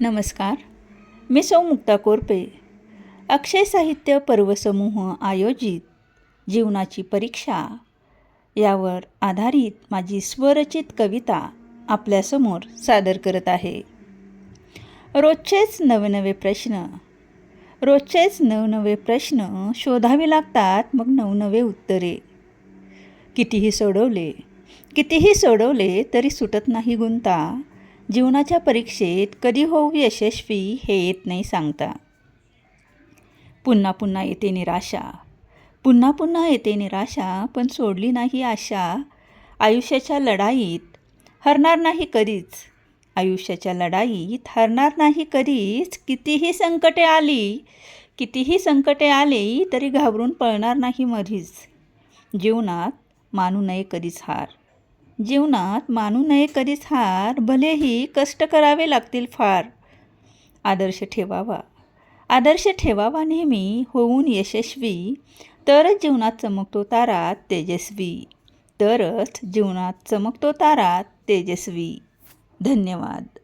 नमस्कार. मी सौ मुक्ता कोरपे. अक्षय साहित्य पर्वसमूह आयोजित जीवनाची परीक्षा यावर आधारित माझी स्वरचित कविता आपल्यासमोर सादर करत आहे. रोजचेच नवनवे प्रश्न शोधावे लागतात, मग नवनवे उत्तरे. कितीही सोडवले तरी सुटत नाही गुंता. जीवनाच्या परीक्षेत कधी होऊ यशस्वी हे येत नाही सांगता. पुन्हा पुन्हा येते निराशा, पण सोडली नाही आशा. आयुष्याच्या लढाईत हरणार नाही कधीच. कितीही संकटे आली तरी घाबरून पळणार नाही मधीच. जीवनात मानू नये कधीच हार, भलेही कष्ट करावे लागतील फार. आदर्श ठेवावा नेहमी होऊन यशस्वी, तरच जीवनात चमकतो तारा तेजस्वी. धन्यवाद.